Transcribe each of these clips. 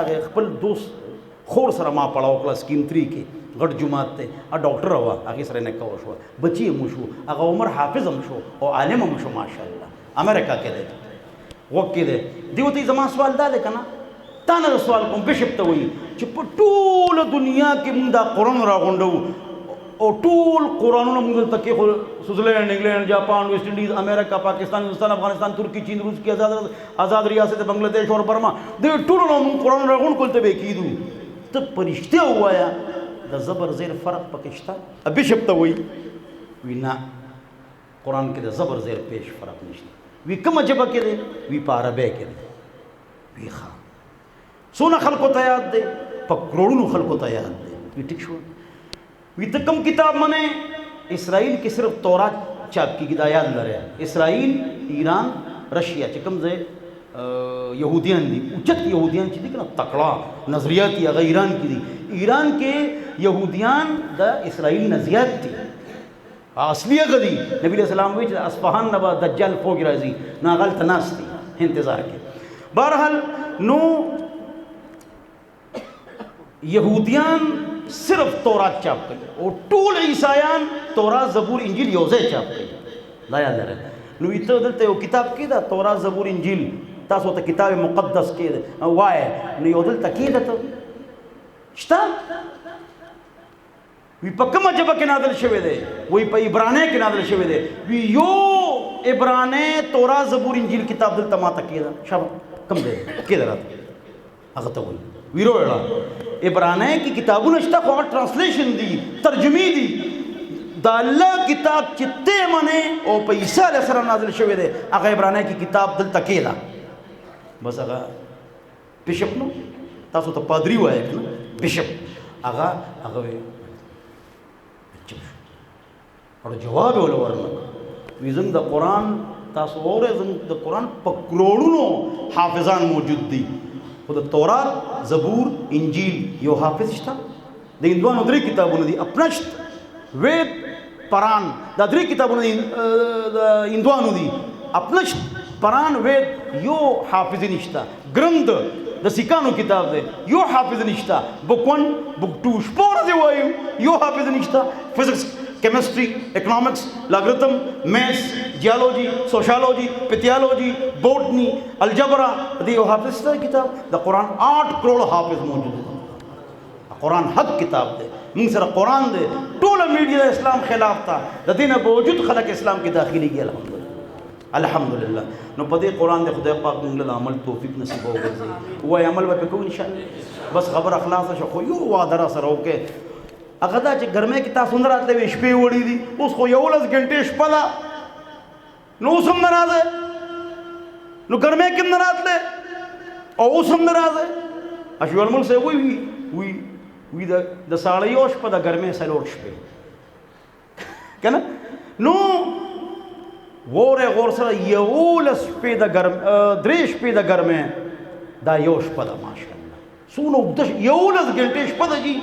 هغه خپل دوست خور سره ما پړاو کړ سکیم 3 کې غټ جماعت ته ا ډاکټر وا هغه سره نه کاوه شو بچي مو شو هغه عمر حافظ هم شو او عالم هم شو ماشاءالله امریکا کې دی وکې دی دیوته زما سوال دا دی کنه تا نه سوال کوم بشپ ته وایي چې په ټول دنیا کې موږ دا قرآن راغونډو او ټول قرآنونه موږ ته کې خو سویټزرلینډ انګلینډ جاپان ویسټ انډیز امریکا پاکستان هندوستان افغانستان ترکی چین روس کې آزاد ریاست بنگلاديش اور برما د ټول موږ قرآن راغونډ کول ته به کیدو ته پرشته وایا د زبر زیر فرق پکې شته بشپ ته وایي وینا قرآن کې د زبر زیر پیش فرق نشته وی کومه جبه کې دی وی په عربی کې دی وی ښه څونه خلکو ته یاد دی په کروڑونو خلکو ته یاد دی وی ټیک شو وی ته کوم کتاب منه اسرائیل کې صرف تورات چاپ کیږي دا یاد لري اسرائیل ایران رشیا چې کوم ځای یهودیان دي اوچت یهودیان چې دي کنه تکړه نظریات یې هغه ایران کې دي ایران کې یهودیان د اسرائیل نظریات دي اصلي هغه دي نبی علیہ السلام وی چې اصفهان نه به دجال فوق راځي نه غلط ناس دي انتظار کې بهرحال نو یهودیان صرف تورات چاپ کوي او ټول عیسایان تورات زبور انجیل یو ځای چاپ کوي دا یاد لرئ نو ته دلته یو کتاب کې دا تورات زبور انجیل تاسو ته کتاب مقدس کې وای نو یو دلته کې ده شته وی په کومه ژبه کې نازل شوی دی وی په عبرانی کې نازل شوی دی وی یو عبرانی تورات زبور انجیل کتاب دلته ماته کې ده شابه کم دی کې ده راته هغه ته وایي ویرو اړه عبرانی کې کتابونه شته خو ټرانسلیشن دي ترجمې دي دا الله کتاب چې ته منې او په عیسی علیه السلام نازل شوی دی هغه عبرانی کې کتاب دلته کې ده بس هغه بشپ نو تاسو ته پادری وایي کنه بشپ هغه اور جواب ولا ورنه وی زم د قرآن تاسو اوره زم د قرآن په کروڑونو حافظان موجود دي خو د تورات زبور انجیل یو حافظ شته د هندوانو درې کتابونه دي اپنشت وید پران دا درې کتابونه د هندوانو دي اپنشت پران وید یو حافظ نشته ګرند د سکانو کتاب دی یو حافظ نشته بک 1 بک 2 شپور دی وایو یو حافظ نشته فزکس chemistry, economics, logarithm, maths, geology, sociology, pathology, botany, algebra the حافظ ہے کتاب دا قرآن 8 کروڑ حافظ موجود ہے قرآن حق کتاب دے من سر قرآن دے طول میڈیا اسلام خلاف تھا دا دین باوجود خلق اسلام کی داخلی کی الحمدللہ نو پدے قرآن دے خدا پاک من اللہ عمل توفیق نصیب ہو گئے وہ عمل وہ پہ کوئی انشاءاللہ بس خبر اخلاص شو خو یو وادرا سر ہو کے هغه دا چې ګرمۍ کې تاسو نه راتلې وې شپې وړي دي اوس خو 11 غنټې شپه ده نو اوس هم نه راځي نو ګرمۍ کې نه راتلې او اوس هم نه راځي اشوال مول سه وی د ساړه یو شپه د ګرمۍ سلوټ شپې کنه نو غور سره 11 شپې د ګرم 3 شپې د ګرمۍ دا یو شپه ده ماشاءالله سونو 11 غنټې شپه ده جی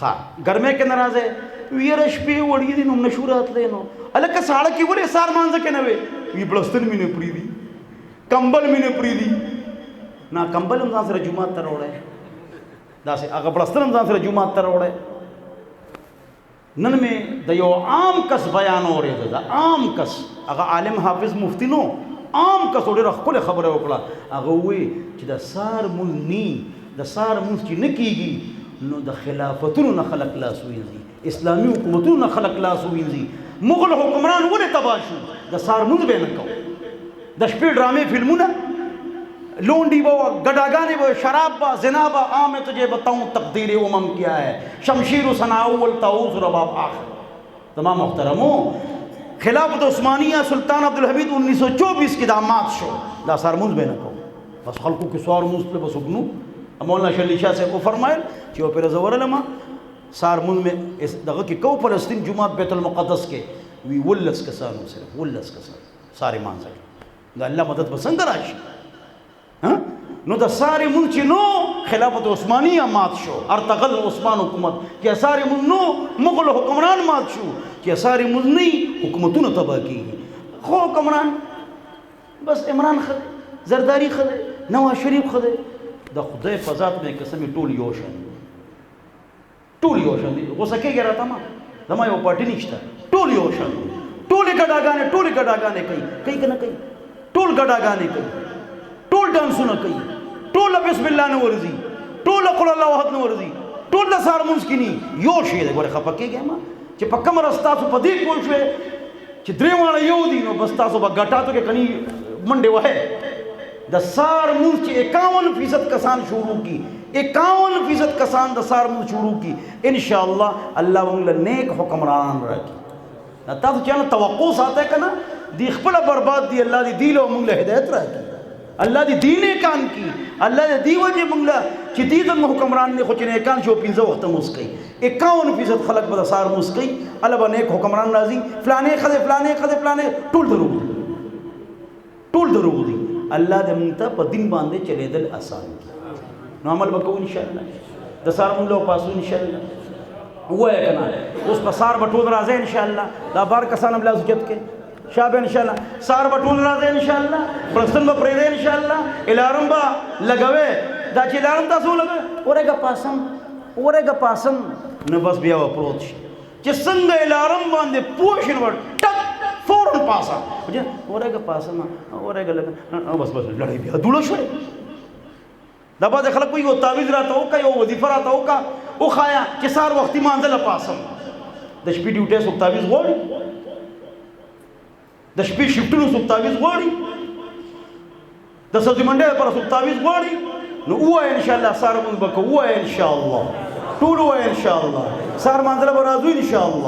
ها ګرمه کې ناراضه ویره شپې وړي دي نو نشورات لینو الکه ساړه کې ولې سار مانځه کې نه وي وی بلستن مینه پری دي کمبل مینه پری دي نا کمبل هم ځان سره جمعه تر وړه دا سه هغه بلستن هم ځان سره جمعه تر وړه نن مې د یو عام کس بیان اورېده دا عام کس هغه عالم حافظ مفتی نو عام کس ډېر خپل خبره وکړه هغه وی چې د سار مون ني د سار مون چې نکېږي نو د خلافتونو نه خلق لاس وینځي اسلامي حکومتونو نه خلق لاس وینځي مغل حکمران ولې تباه شو د سار مونځ به نه کوو د شپې ډرامې فلمونه لونڈی وہ گڈاگانے وہ شراب با زنا با میں تجھے بتاؤں تقدیر امم کیا ہے شمشیر و سناؤل تاؤز رباب آخر تمام محترموں خلافت عثمانیہ سلطان عبدالحمید 1924 کی دامات شو دا سار مونځ به نه کوو بس خلقوں کی سوار مونځ پہ بس اگنو مولانا شلی شاہ سے کو فرمائل کہ وہ پھر زور علماء سار مون میں دغه کې کو فلسطین جمعات بیت المقدس کې وی ولس کسانو صرف ولس کسان سارے مانځي دا الله مدد بسنګ راشي ها نو دا سارے مون چې نو خلافت عثمانیہ مات شو ارتغل عثمان حکومت کې سارے مون نو مغل حکمران مات شو کې سارے مون نه حکومتونه تباہ کیږي خو حکمران بس عمران خد زرداری خد نواز شریف خدای د خدای په ذات مې قسم ټول یو شان دي غوسه کېږي راته ما زما یو پارټي نشته ټول یو شان دي ټولې ګډاګانې کوي که نه کوي ټول ګډاګانې کوي ټول ډانسونه کوي ټول بسم الله نه ورځي ټول قل الله احد نه ورځي ټول د سهار لمونځ کینی یو شی دی ګوره خفه کېږئ ما چې په کومه ورځ تاسو په دې پوه شوې چې درې واړه یو دي نو بس تاسو به ګټاتو کې کني منډې وهئ د سهار لمونځ چې 51% کسان شروع کی 51% کسان د سهار لمونځ شروع کی انشاءالله الله موږ له نیک حکمران راکړي تاسو چې نه توقع ساتئ که نه دی خپله برباد دی الله دې دی له موږ له هدایت راکړي الله دې دین کان کی الله دې دی وجه موږ له چې دې د حکمران نه خو چې نیکان شو 15 وخت موږ کوي 51% خلک به د سهار موږ کوي الله به نیک حکمران راځي فلانې خدای ټول دروغ دي الله دې موږ ته په دین باندې چلېدل آسان کړي نو عمل وکړو ان شاء الله د سهار موږ له پاسو ان شاء الله وایه که نه اوس په سهار به ټول راځي ان شاء الله دا بار کسان هم لاس اوچت کړي شابه ان شاء الله سهار به ټول راځي ان شاء الله پرستن به پرېږدئ ان شاء الله الارم به لګوئ دا چې الارم تاسو ولګوئ اورېږه پاسم نه بس بیا به پروت شي چې څنګه الارم باندې پوه شي نو ټک فوراً پاسه اورېږه پاسم اورېږه لګه بس لړۍ بیا دوړه شوې دا بعضې خلک وایي یو تعویض راته وکړه یو وظیفه راته وکړه وښایه چې سهار وختي مانځه له پاسم د شپې ډیوټۍ څوک تعویض غواړي د شپې شفټونو څوک تعویض غواړي د سبزي منډۍ لپاره څوک تعویض غواړي نو ووایه انشاءالله سهار لمونځ به کوو ووایه انشاءالله ټول ووایه انشاءالله سهار مانځه له به راځو انشاءالله